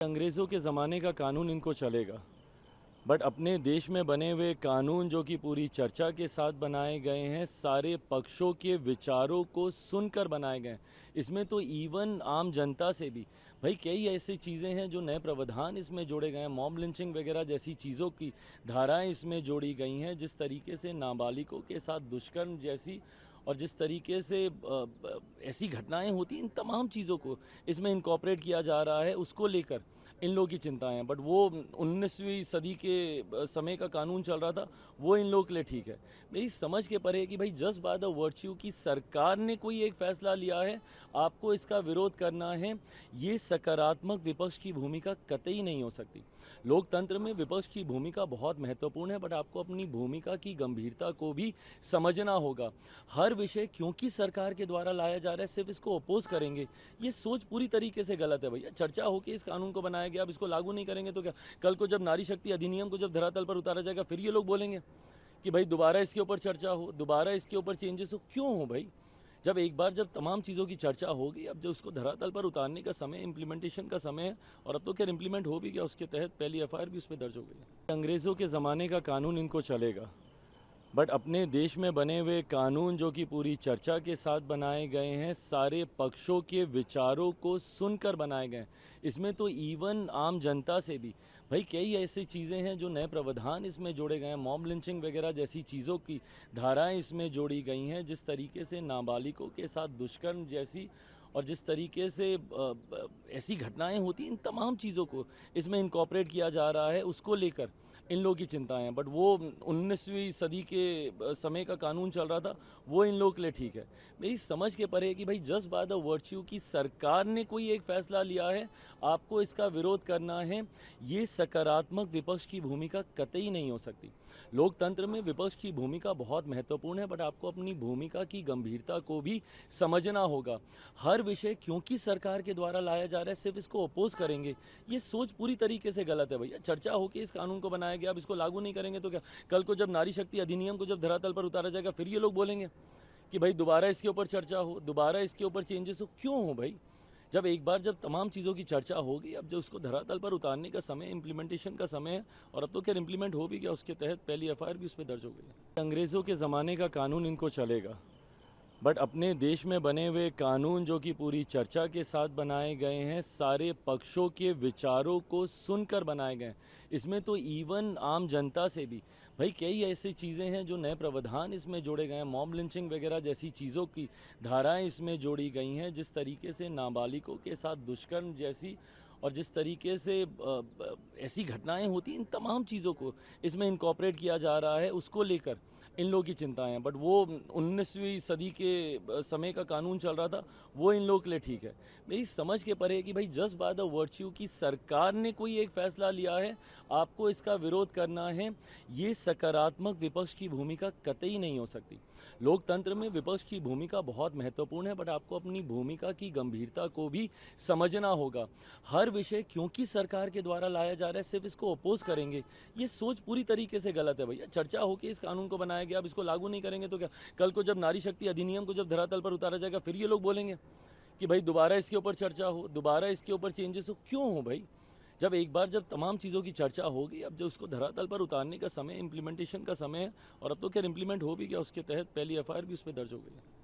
अंग्रेज़ों के ज़माने का कानून इनको चलेगा, बट अपने देश में बने हुए कानून जो कि पूरी चर्चा के साथ बनाए गए हैं, सारे पक्षों के विचारों को सुनकर बनाए गए हैं। इसमें तो इवन आम जनता से भी भाई कई ऐसी चीज़ें हैं जो नए प्रावधान इसमें जोड़े गए हैं, मॉब लिंचिंग वगैरह जैसी चीज़ों की धाराएं इसमें जोड़ी गई हैं, जिस तरीके से नाबालिगों के साथ दुष्कर्म जैसी और जिस तरीके से ऐसी घटनाएं होती हैं, इन तमाम चीज़ों को इसमें इनकॉर्पोरेट किया जा रहा है, उसको लेकर इन लोगों की चिंताएं हैं। बट वो 19वीं सदी के समय का कानून चल रहा था, वो इन लोगों के लिए ठीक है। मेरी समझ के परे है कि भाई जस्ट बाय द वर्च्यू की सरकार ने कोई एक फैसला लिया है, आपको इसका विरोध करना है, ये सकारात्मक विपक्ष की भूमिका कतई नहीं हो सकती। लोकतंत्र में विपक्ष की भूमिका बहुत महत्वपूर्ण है, बट आपको अपनी भूमिका की गंभीरता को भी समझना होगा। हर विषय क्योंकि सरकार के द्वारा लाया जा रहा है सिर्फ इसको अपोज करेंगे, ये सोच पूरी तरीके से गलत है। भैया चर्चा हो कि इस कानून को बनाया गया, अब इसको लागू नहीं करेंगे तो क्या कल को जब नारी शक्ति अधिनियम को जब धरातल पर उतारा जाएगा फिर ये लोग बोलेंगे कि भाई दोबारा इसके ऊपर चर्चा हो, दोबारा इसके ऊपर चेंजेस हो। क्यों हो भाई? जब एक बार जब तमाम चीज़ों की चर्चा होगी, अब जो उसको धरातल पर उतारने का समय, इम्प्लीमेंटेशन का समय है, और अब तो खैर इम्प्लीमेंट हो भी गया, उसके तहत पहली एफआईआर भी उस पर दर्ज हो गई है। अंग्रेज़ों के ज़माने का कानून इनको चलेगा, बट अपने देश में बने हुए कानून जो कि पूरी चर्चा के साथ बनाए गए हैं, सारे पक्षों के विचारों को सुनकर बनाए गए हैं। इसमें तो इवन आम जनता से भी भाई कई ऐसी चीज़ें हैं जो नए प्रावधान इसमें जोड़े गए हैं, मॉब लिंचिंग वगैरह जैसी चीज़ों की धाराएं इसमें जोड़ी गई हैं, जिस तरीके से नाबालिगों के साथ दुष्कर्म जैसी और जिस तरीके से ऐसी घटनाएं होती हैं, इन तमाम चीज़ों को इसमें इनकॉर्पोरेट किया जा रहा है, उसको लेकर इन लोगों की चिंताएं हैं। बट वो 19वीं सदी के समय का कानून चल रहा था, वो इन लोगों के लिए ठीक है। मेरी समझ के परे है कि भाई जस्ट बाय द वर्च्यू की सरकार ने कोई एक फैसला लिया है, आपको इसका विरोध करना है, ये सकारात्मक विपक्ष की भूमिका कतई नहीं हो सकती। लोकतंत्र में विपक्ष की भूमिका बहुत महत्वपूर्ण है, बट आपको अपनी भूमिका की गंभीरता को भी समझना होगा। हर विषय क्योंकि सरकार के द्वारा लाया जा रहा है सिर्फ इसको अपोज करेंगे, ये सोच पूरी तरीके से गलत है। भैया चर्चा हो कि इस कानून को बनाया गया, अब इसको लागू नहीं करेंगे तो क्या कल को जब नारी शक्ति अधिनियम को जब धरातल पर उतारा जाएगा फिर ये लोग बोलेंगे कि भाई दोबारा इसके ऊपर चर्चा हो, दोबारा इसके ऊपर चेंजेस हो। क्यों हो भाई? जब एक बार जब तमाम चीज़ों की चर्चा होगी, अब जो उसको धरातल पर उतारने का समय, इम्प्लीमेंटेशन का समय है, और अब तो खैर इम्प्लीमेंट हो भी गया, उसके तहत पहली एफआईआर भी उस पर दर्ज हो गई है। अंग्रेज़ों के ज़माने का कानून इनको चलेगा, बट अपने देश में बने हुए कानून जो कि पूरी चर्चा के साथ बनाए गए हैं, सारे पक्षों के विचारों को सुनकर बनाए गए हैं। इसमें तो इवन आम जनता से भी भाई कई ऐसी चीज़ें हैं जो नए प्रावधान इसमें जोड़े गए हैं, मॉब लिंचिंग वगैरह जैसी चीज़ों की धाराएं इसमें जोड़ी गई हैं, जिस तरीके से नाबालिगों के साथ दुष्कर्म जैसी और जिस तरीके से ऐसी घटनाएं होती हैं, इन तमाम चीज़ों को इसमें इनकॉर्पोरेट किया जा रहा है, उसको लेकर इन लोगों की चिंताएं हैं। बट वो 19वीं सदी के समय का कानून चल रहा था, वो इन लोगों के लिए ठीक है। मेरी समझ के परे है कि भाई जस्ट बाय द वर्च्यू की सरकार ने कोई एक फैसला लिया है, आपको इसका विरोध करना है, ये सकारात्मक विपक्ष की भूमिका कतई नहीं हो सकती। लोकतंत्र में विपक्ष की भूमिका बहुत महत्वपूर्ण है, बट आपको अपनी भूमिका की गंभीरता को भी समझना होगा। हर विषय क्योंकि सरकार के द्वारा लाया जा रहा है सिर्फ इसको अपोज करेंगे, ये सोच पूरी तरीके से गलत है। भैया चर्चा हो कि इस कानून को बनाया गया, अब इसको लागू नहीं करेंगे तो क्या कल को जब नारी शक्ति अधिनियम को जब धरातल पर उतारा जाएगा फिर ये लोग बोलेंगे कि भाई दोबारा इसके ऊपर चर्चा हो, दोबारा इसके ऊपर चेंजेस हो। क्यों हो भाई? जब एक बार जब तमाम चीज़ों की चर्चा होगी, अब जो उसको धरातल पर उतारने का समय, इम्प्लीमेंटेशन का समय है, और अब तो खैर इम्प्लीमेंट हो भी गया, उसके तहत पहली एफआईआर भी उस पर दर्ज हो गई है।